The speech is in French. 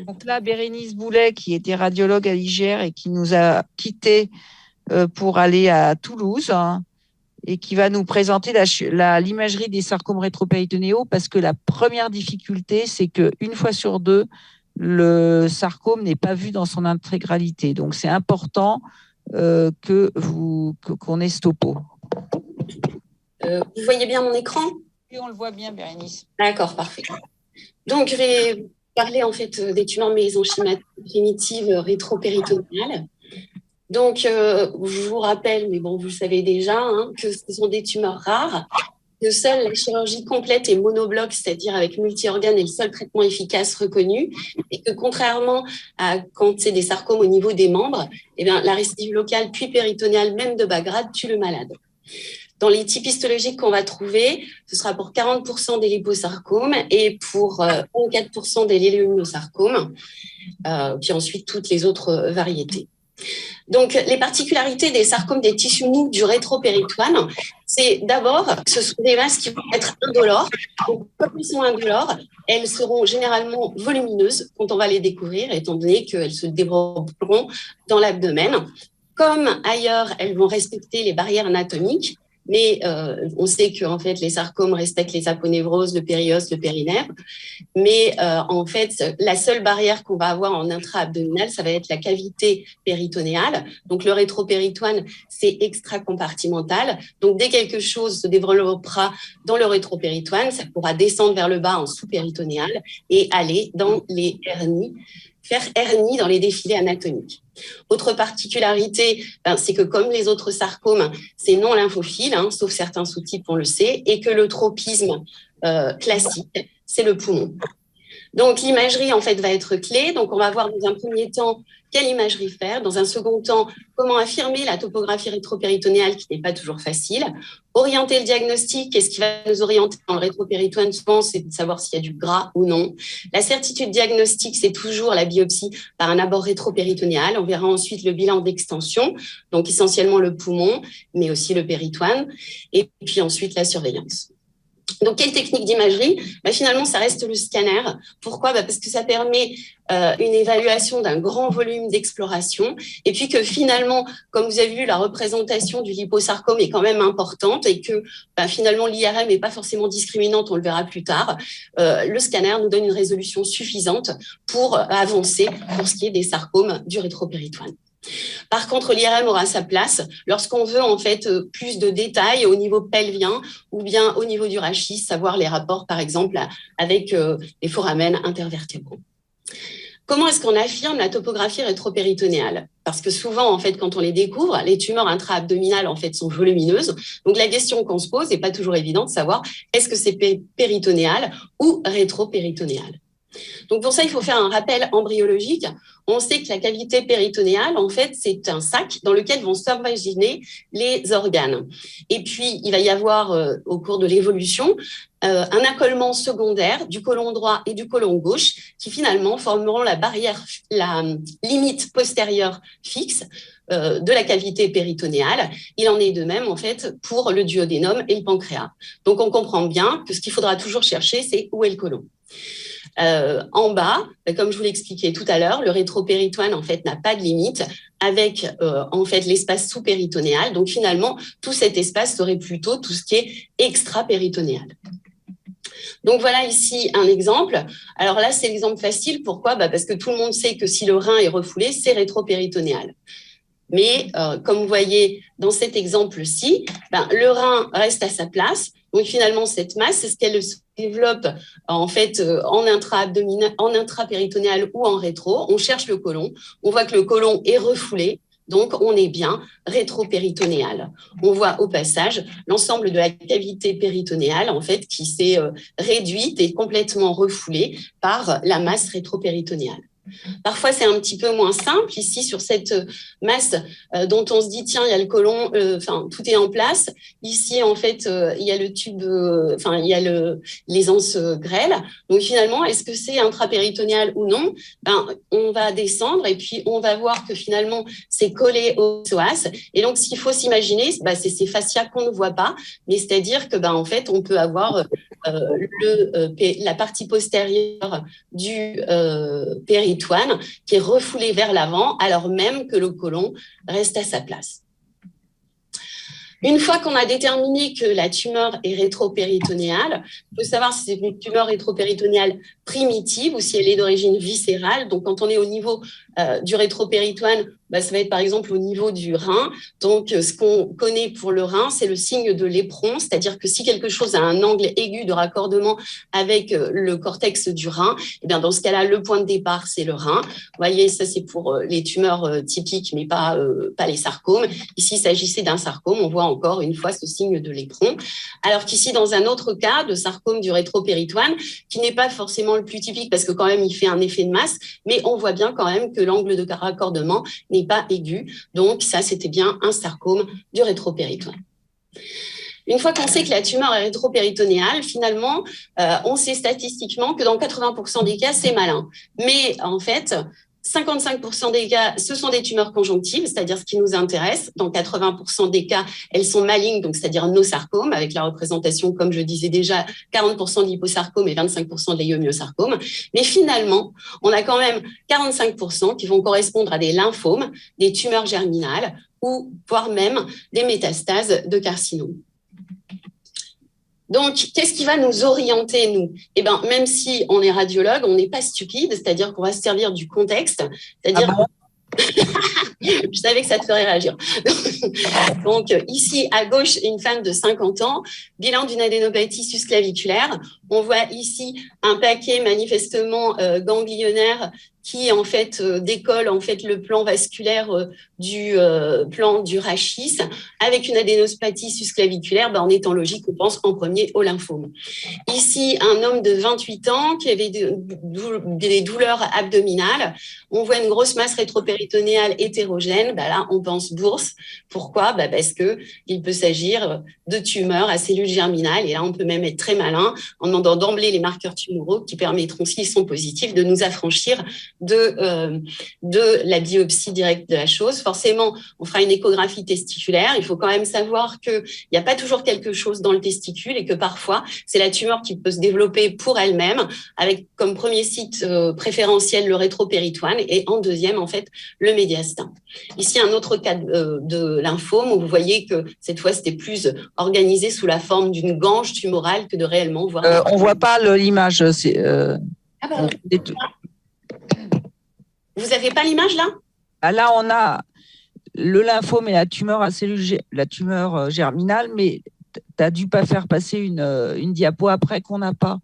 Donc là, Bérénice Boulet, qui était radiologue à l'IGR et qui nous a quittés pour aller à Toulouse, hein, et qui va nous présenter l'imagerie des sarcomes rétropéritonéaux, parce que la première difficulté, c'est qu'une fois sur deux, le sarcome n'est pas vu dans son intégralité. Donc, c'est important qu'on ait ce topo. Vous voyez bien mon écran? Oui, on le voit bien, Bérénice. D'accord, parfait. Donc, je vais parler en fait des tumeurs mésenchymateuses primitives rétropéritonéales. Donc, je vous rappelle, mais bon, vous le savez déjà, hein, que ce sont des tumeurs rares, que seule la chirurgie complète et monobloc, c'est-à-dire avec multi-organes, est le seul traitement efficace reconnu, et que contrairement à quand c'est des sarcomes au niveau des membres, eh bien, la récidive locale puis péritonéale, même de bas grade, tue le malade. Dans les types histologiques qu'on va trouver, ce sera pour 40% des liposarcomes et pour 24% des léguminosarcomes, puis ensuite toutes les autres variétés. Donc, les particularités des sarcomes des tissus mous du rétropéritoine, c'est d'abord, ce sont des masses qui vont être indolores. Donc, comme elles sont indolores, elles seront généralement volumineuses quand on va les découvrir, étant donné qu'elles se développeront dans l'abdomen. Comme ailleurs, elles vont respecter les barrières anatomiques, mais on sait que en fait, les sarcomes respectent les aponevroses, le périos, le périnèbre. Mais en fait, la seule barrière qu'on va avoir en intra-abdominal, ça va être la cavité péritonéale. Donc, le rétropéritoine, c'est extra-compartimental. Donc, dès quelque chose se développera dans le rétropéritoine, ça pourra descendre vers le bas en sous-péritonéal et aller dans les hernies, faire hernie dans les défilés anatomiques. Autre particularité, c'est que comme les autres sarcomes, c'est non lymphophile, hein, sauf certains sous-types, on le sait, et que le tropisme classique, c'est le poumon. Donc, l'imagerie, en fait, va être clé. Donc, on va voir dans un premier temps quelle imagerie faire. Dans un second temps, comment affirmer la topographie rétropéritonéale qui n'est pas toujours facile. Orienter le diagnostic. Qu'est-ce qui va nous orienter dans le rétropéritoine? Souvent, c'est de savoir s'il y a du gras ou non. La certitude diagnostique, c'est toujours la biopsie par un abord rétropéritonéal. On verra ensuite le bilan d'extension, donc essentiellement le poumon, mais aussi le péritoine. Et puis ensuite, la surveillance. Donc, quelle technique d'imagerie? Finalement, ça reste le scanner. Pourquoi? Parce que ça permet une évaluation d'un grand volume d'exploration et puis que finalement, comme vous avez vu, la représentation du liposarcome est quand même importante et que finalement, l'IRM n'est pas forcément discriminante, on le verra plus tard. Le scanner nous donne une résolution suffisante pour avancer pour ce qui est des sarcomes du rétropéritoine. Par contre, l'IRM aura sa place lorsqu'on veut en fait plus de détails au niveau pelvien ou bien au niveau du rachis, savoir les rapports par exemple avec les foramen intervertébraux. Comment est-ce qu'on affirme la topographie rétropéritonéale? Parce que souvent, en fait, quand on les découvre, les tumeurs intra-abdominales, en fait, sont volumineuses. Donc, la question qu'on se pose n'est pas toujours évidente de savoir est-ce que c'est péritonéal ou rétropéritonéal. Donc, pour ça, il faut faire un rappel embryologique. On sait que la cavité péritonéale, en fait, c'est un sac dans lequel vont s'invaginer les organes. Et puis, il va y avoir, au cours de l'évolution, un accolement secondaire du côlon droit et du côlon gauche qui, finalement, formeront la limite postérieure fixe de la cavité péritonéale. Il en est de même, en fait, pour le duodénum et le pancréas. Donc, on comprend bien que ce qu'il faudra toujours chercher, c'est où est le côlon. En bas, comme je vous l'expliquais tout à l'heure, le rétropéritoine en fait n'a pas de limite avec en fait l'espace sous-péritonéal. Donc finalement, tout cet espace serait plutôt tout ce qui est extra-péritonéal. Donc voilà ici un exemple. Alors là, c'est l'exemple facile. Pourquoi? Parce que tout le monde sait que si le rein est refoulé, c'est rétropéritonéal. Mais comme vous voyez dans cet exemple-ci, le rein reste à sa place. Donc finalement, cette masse, c'est ce qu'elle se développe en fait en intrapéritonéal ou en rétro. On cherche le côlon. On voit que le côlon est refoulé. Donc, on est bien rétropéritonéal. On voit au passage l'ensemble de la cavité péritonéale en fait qui s'est réduite et complètement refoulée par la masse rétropéritonéale. Parfois, c'est un petit peu moins simple. Ici, sur cette masse dont on se dit, tiens, il y a le côlon, tout est en place. Ici, en fait, il y a le tube, il y a les anses grêles. Donc, finalement, est-ce que c'est intrapéritonéal ou non? On va descendre et puis on va voir que finalement, c'est collé au psoas. Et donc, ce qu'il faut s'imaginer, c'est ces fascias qu'on ne voit pas. Mais c'est-à-dire que, en fait, on peut avoir la partie postérieure du péritoine qui est refoulé vers l'avant alors même que le côlon reste à sa place. Une fois qu'on a déterminé que la tumeur est rétropéritonéale, il faut savoir si c'est une tumeur rétropéritonéale primitive ou si elle est d'origine viscérale. Donc, quand on est au niveau du rétropéritoine, ça va être par exemple au niveau du rein. Donc, ce qu'on connaît pour le rein, c'est le signe de l'éperon, c'est-à-dire que si quelque chose a un angle aigu de raccordement avec le cortex du rein, et bien dans ce cas-là, le point de départ, c'est le rein. Vous voyez, ça c'est pour les tumeurs typiques, mais pas les sarcomes. Ici, il s'agissait d'un sarcome. On voit encore une fois ce signe de l'éperon. Alors qu'ici, dans un autre cas de sarcome du rétropéritoine, qui n'est pas forcément le plus typique parce que quand même, il fait un effet de masse, mais on voit bien quand même que l'angle de raccordement n'est pas aigu. Donc, ça, c'était bien un sarcome du rétropéritoine. Une fois qu'on sait que la tumeur est rétropéritonéale, finalement, on sait statistiquement que dans 80% des cas, c'est malin. Mais en fait, 55% des cas, ce sont des tumeurs conjonctives, c'est-à-dire ce qui nous intéresse. Dans 80% des cas, elles sont malignes, donc c'est-à-dire nos sarcomes, avec la représentation, comme je disais déjà, 40% de l'hyposarcome et 25% de l'héliomyosarcome. Mais finalement, on a quand même 45% qui vont correspondre à des lymphomes, des tumeurs germinales ou voire même des métastases de carcinome. Donc, qu'est-ce qui va nous orienter, nous? Même si on est radiologue, on n'est pas stupide, c'est-à-dire qu'on va se servir du contexte. C'est-à-dire je savais que ça te ferait réagir. Donc, ici, à gauche, une femme de 50 ans, bilan d'une adénopathie susclaviculaire. On voit ici un paquet manifestement ganglionnaire qui en fait décolle en fait le plan vasculaire du plan du rachis avec une adénopathie susclaviculaire. En étant logique, on pense en premier au lymphome. Ici, un homme de 28 ans qui avait des douleurs abdominales. On voit une grosse masse rétropéritonéale hétérogène. Là, on pense bourse. Pourquoi? Parce que il peut s'agir de tumeurs à cellules germinales. Et là, on peut même être très malin en demandant d'emblée les marqueurs tumoraux qui permettront, s'ils sont positifs, de nous affranchir de la biopsie directe de la chose. Forcément, on fera une échographie testiculaire. Il faut quand même savoir qu'il n'y a pas toujours quelque chose dans le testicule et que parfois, c'est la tumeur qui peut se développer pour elle-même avec comme premier site préférentiel le rétropéritoine et en deuxième, en fait, le médiastin. Ici, un autre cas de lymphome où vous voyez que cette fois, c'était plus organisé sous la forme d'une gange tumorale que de réellement voir. On ne voit pas l'image. Vous n'avez pas l'image là? Là, on a le lymphome et la tumeur à cellules, la tumeur germinale, mais tu n'as dû pas faire passer une diapo après qu'on n'a pas.